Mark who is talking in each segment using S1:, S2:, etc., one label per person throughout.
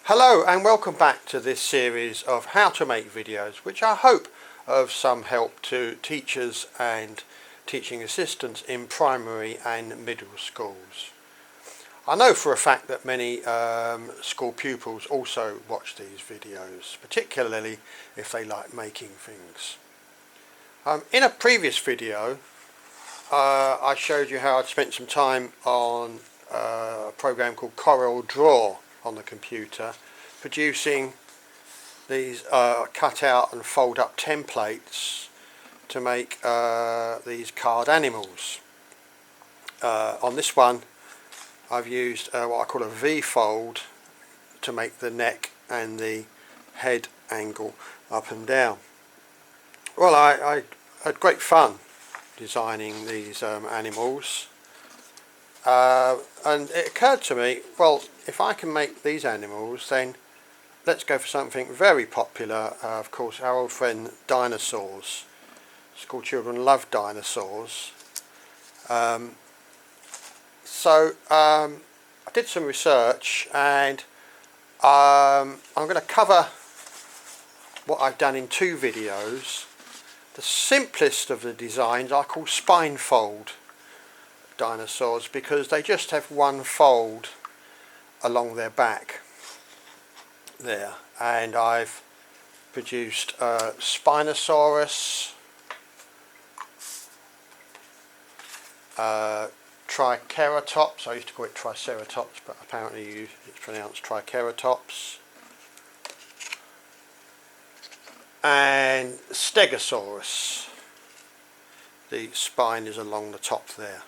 S1: Hello and welcome back to this series of how to make videos, which I hope of some help to teachers and teaching assistants in primary and middle schools. I know for a fact that many school pupils also watch these videos, particularly if they like making things. In a previous video I showed you how I'd spent some time on a program called Corel Draw on the computer, producing these cut out and fold up templates to make these card animals. On this one I've used what I call a V-fold to make the neck and the head angle up and down. Well, I had great fun designing these animals. And it occurred to me, well, if I can make these animals, then let's go for something very popular. Of course, our old friend Dinosaurs. School children love dinosaurs. So I did some research, and I'm going to cover what I've done in two videos. The simplest of the designs I call spine fold dinosaurs, because they just have one fold along their back there, and I've produced Spinosaurus, Triceratops. I used to call it Triceratops, but apparently it's pronounced Triceratops, and Stegosaurus. The spine is along the top there.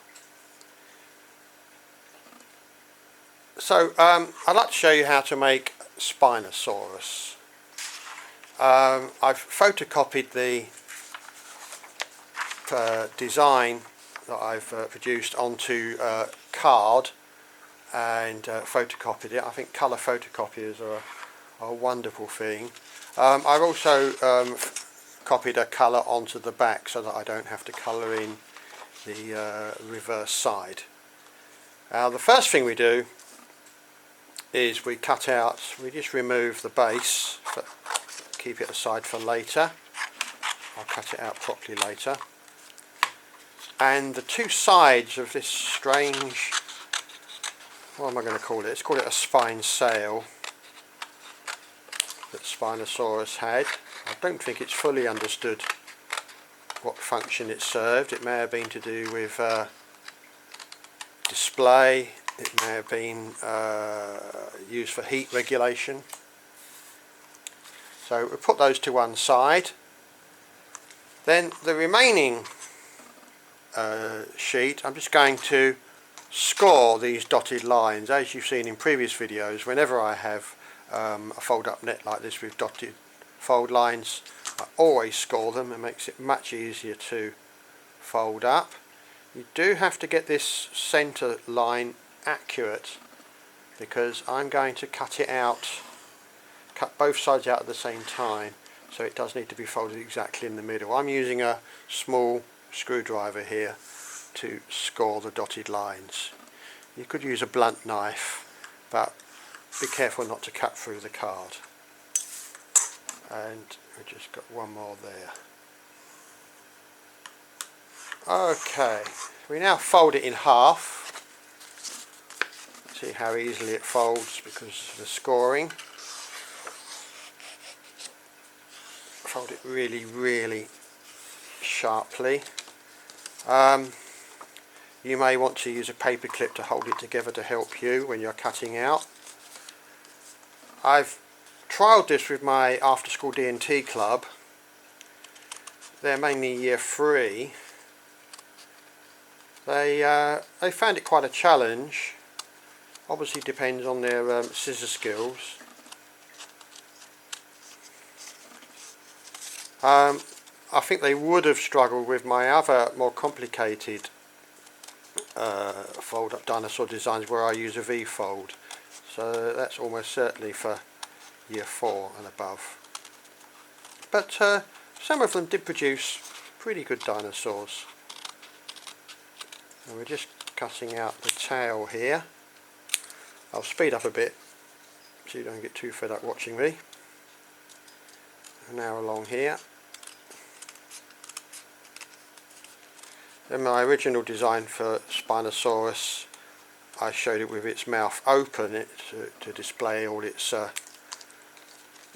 S1: So I'd like to show you how to make Spinosaurus. I've photocopied the design that I've produced onto card and photocopied it. I think colour photocopiers are a wonderful thing. I've also copied a colour onto the back so that I don't have to colour in the reverse side. Now the first thing we do is we just remove the base, but keep it aside for later. I'll cut it out properly later. And the two sides of this strange, what am I going to call it? Let's call it a spine sail that Spinosaurus had. I don't think it's fully understood what function it served. It may have been to do with display. It may have been used for heat regulation. So we'll put those to one side. Then the remaining sheet, I'm just going to score these dotted lines. As you've seen in previous videos, whenever I have a fold up net like this with dotted fold lines, I always score them. It makes it much easier to fold up. You do have to get this centre line accurate, because I'm going to cut both sides out at the same time, so it does need to be folded exactly in the middle. I'm using a small screwdriver here to score the dotted lines. You could use a blunt knife, but be careful not to cut through the card. And we've just got one more there. Okay, we now fold it in half. See how easily it folds because of the scoring. Fold it really sharply. You may want to use a paper clip to hold it together to help you when you're cutting out. I've trialled this with my after school D&T club. They're mainly year 3. They found it quite a challenge. Obviously depends on their scissor skills. I think they would have struggled with my other more complicated fold up dinosaur designs where I use a V-fold. So that's almost certainly for year 4 and above. But some of them did produce pretty good dinosaurs. And we're just cutting out the tail here. I'll speed up a bit so you don't get too fed up watching me. And now along here. In my original design for Spinosaurus, I showed it with its mouth open to display all its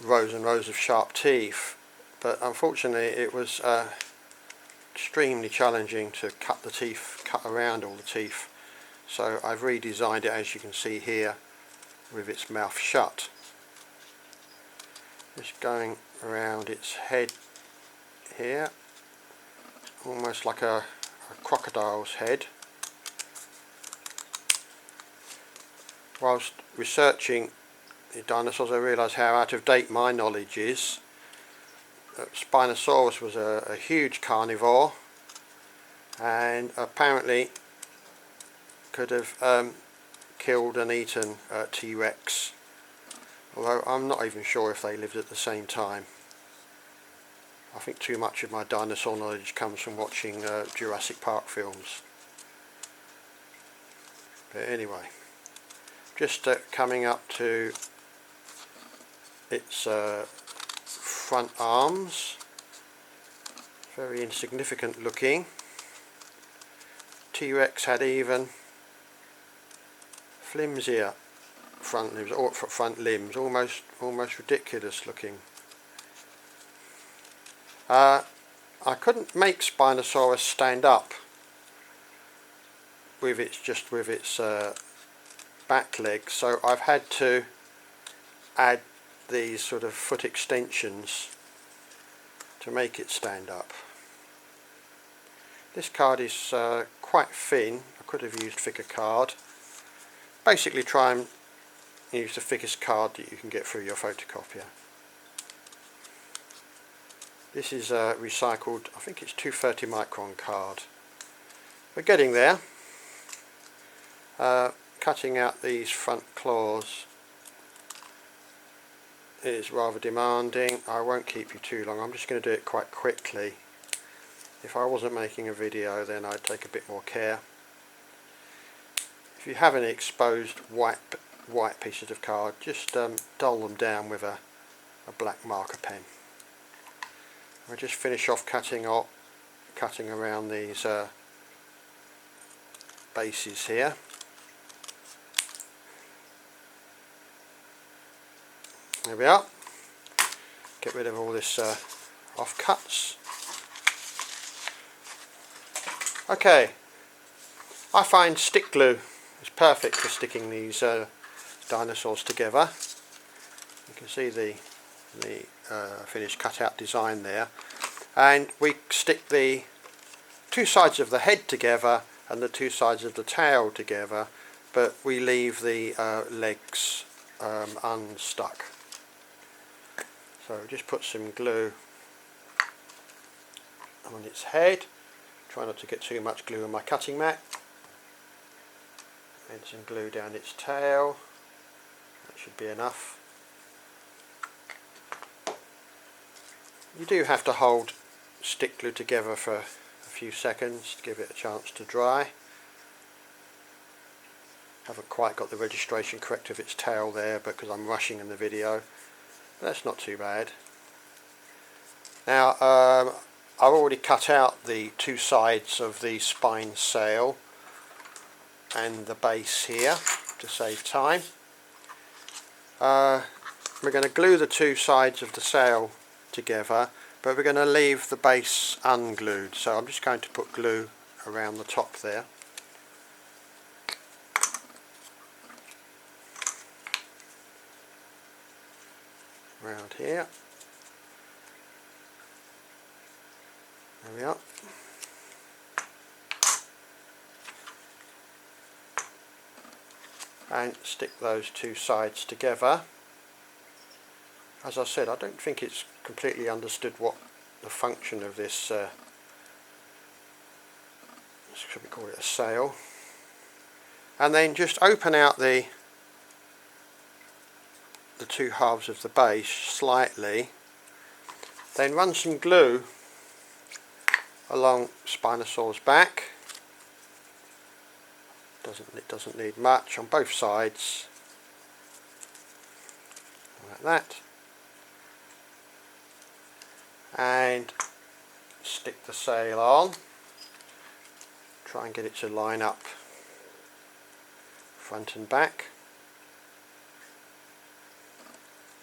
S1: rows and rows of sharp teeth, but unfortunately it was extremely challenging to cut around all the teeth, so I've redesigned it, as you can see here, with its mouth shut. Just going around its head here, almost like a crocodile's head. Whilst researching the dinosaurs, I realised how out of date my knowledge is. Spinosaurus was a huge carnivore and apparently could have killed and eaten T-Rex, although I'm not even sure if they lived at the same time. I think too much of my dinosaur knowledge comes from watching Jurassic Park films. But anyway, just coming up to its front arms, very insignificant looking. T-Rex had even flimsier front limbs, almost ridiculous looking. I couldn't make Spinosaurus stand up with its back legs, so I've had to add these sort of foot extensions to make it stand up. This card is quite thin. I could have used thicker card. Basically try and use the thickest card that you can get through your photocopier. This is a recycled, I think it's 230 micron card. We're getting there. Cutting out these front claws is rather demanding. I won't keep you too long. I'm just going to do it quite quickly. If I wasn't making a video, then I'd take a bit more care. If you have any exposed white pieces of card, just dull them down with a black marker pen. I'll just finish off cutting around these bases here. There we are. Get rid of all this offcuts. Okay, I find stick glue is perfect for sticking these dinosaurs together. You can see the finished cutout design there, and we stick the two sides of the head together and the two sides of the tail together, but we leave the legs unstuck. So just put some glue on its head. Try not to get too much glue on my cutting mat. And some glue down its tail. That should be enough. You do have to hold stick glue together for a few seconds to give it a chance to dry. Haven't quite got the registration correct of its tail there because I'm rushing in the video. That's not too bad. Now I've already cut out the two sides of the spine sail and the base here to save time. We're going to glue the two sides of the sail together, but we're going to leave the base unglued, so I'm just going to put glue around the top there. Around here. There we are. And stick those two sides together. As I said, I don't think it's completely understood what the function of this, should we call it a sail, and then just open out the two halves of the base slightly, then run some glue along Spinosaur's back. It doesn't need much on both sides, like that, and stick the sail on. Try and get it to line up front and back.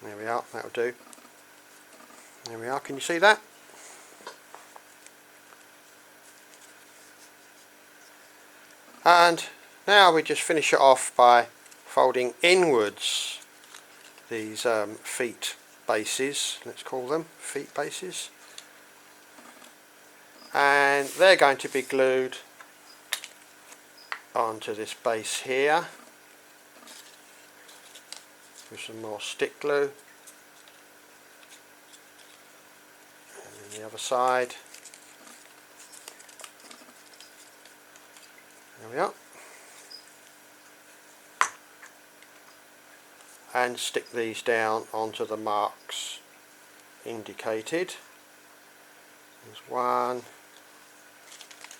S1: There we are, that'll do. There we are, can you see that? And now we just finish it off by folding inwards these feet bases, let's call them feet bases, and they're going to be glued onto this base here with some more stick glue, and then the other side. There we are. And stick these down onto the marks indicated. There's one.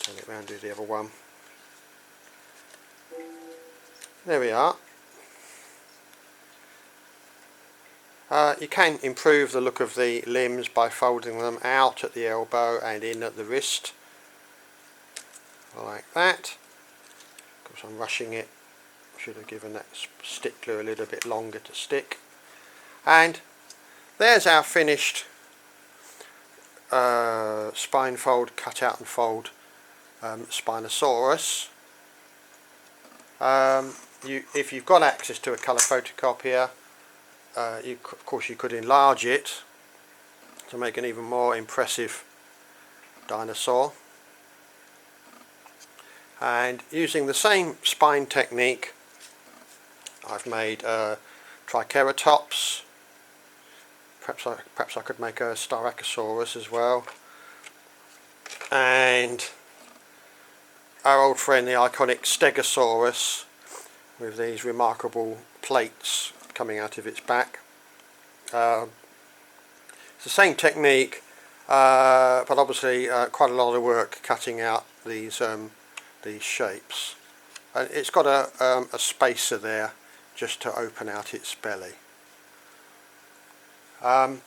S1: Turn it round, do the other one. There we are. You can improve the look of the limbs by folding them out at the elbow and in at the wrist, like that. Of course, I'm rushing it. Should have given that stick glue a little bit longer to stick. And there's our finished spine fold, cut out and fold Spinosaurus. If you've got access to a colour photocopier, of course you could enlarge it to make an even more impressive dinosaur. And using the same spine technique, I've made Triceratops. Perhaps I could make a Styracosaurus as well. And our old friend, the iconic Stegosaurus, with these remarkable plates coming out of its back. It's the same technique, but obviously quite a lot of work cutting out these shapes. And it's got a spacer there just to open out its belly. In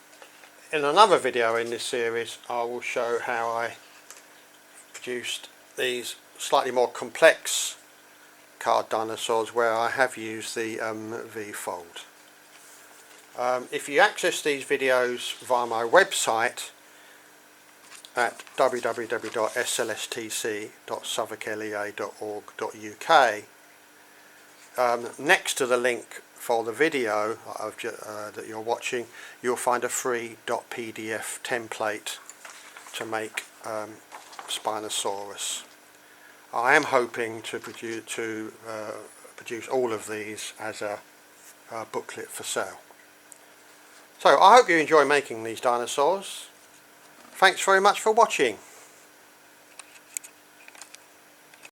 S1: another video in this series, I will show how I produced these slightly more complex card dinosaurs where I have used the V-fold. If you access these videos via my website at www.slstc.southwarklea.org.uk, next to the link for the video that you're watching, you'll find a free .pdf template to make Spinosaurus. I am hoping to produce all of these as a booklet for sale. So I hope you enjoy making these dinosaurs. Thanks very much for watching.